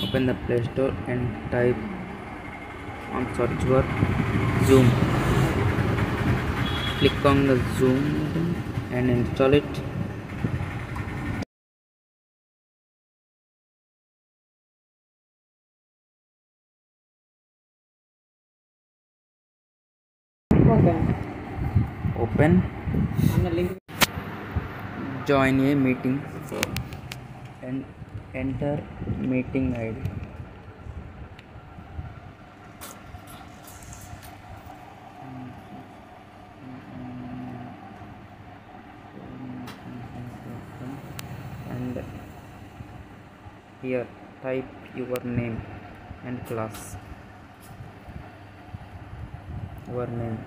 Open the Play Store and type on search bar Zoom. Click on the Zoom button and install it. Open. Join a meeting and enter meeting ID. And here type your name and class. Your name.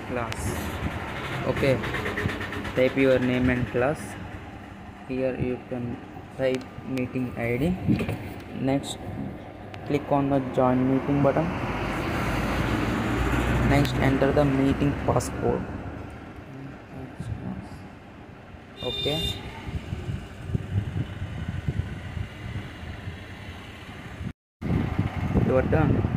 Class. Okay, type your name and class. Here you can type meeting ID. Next, click on the join meeting button. Next, enter the meeting passcode. Okay, you are done.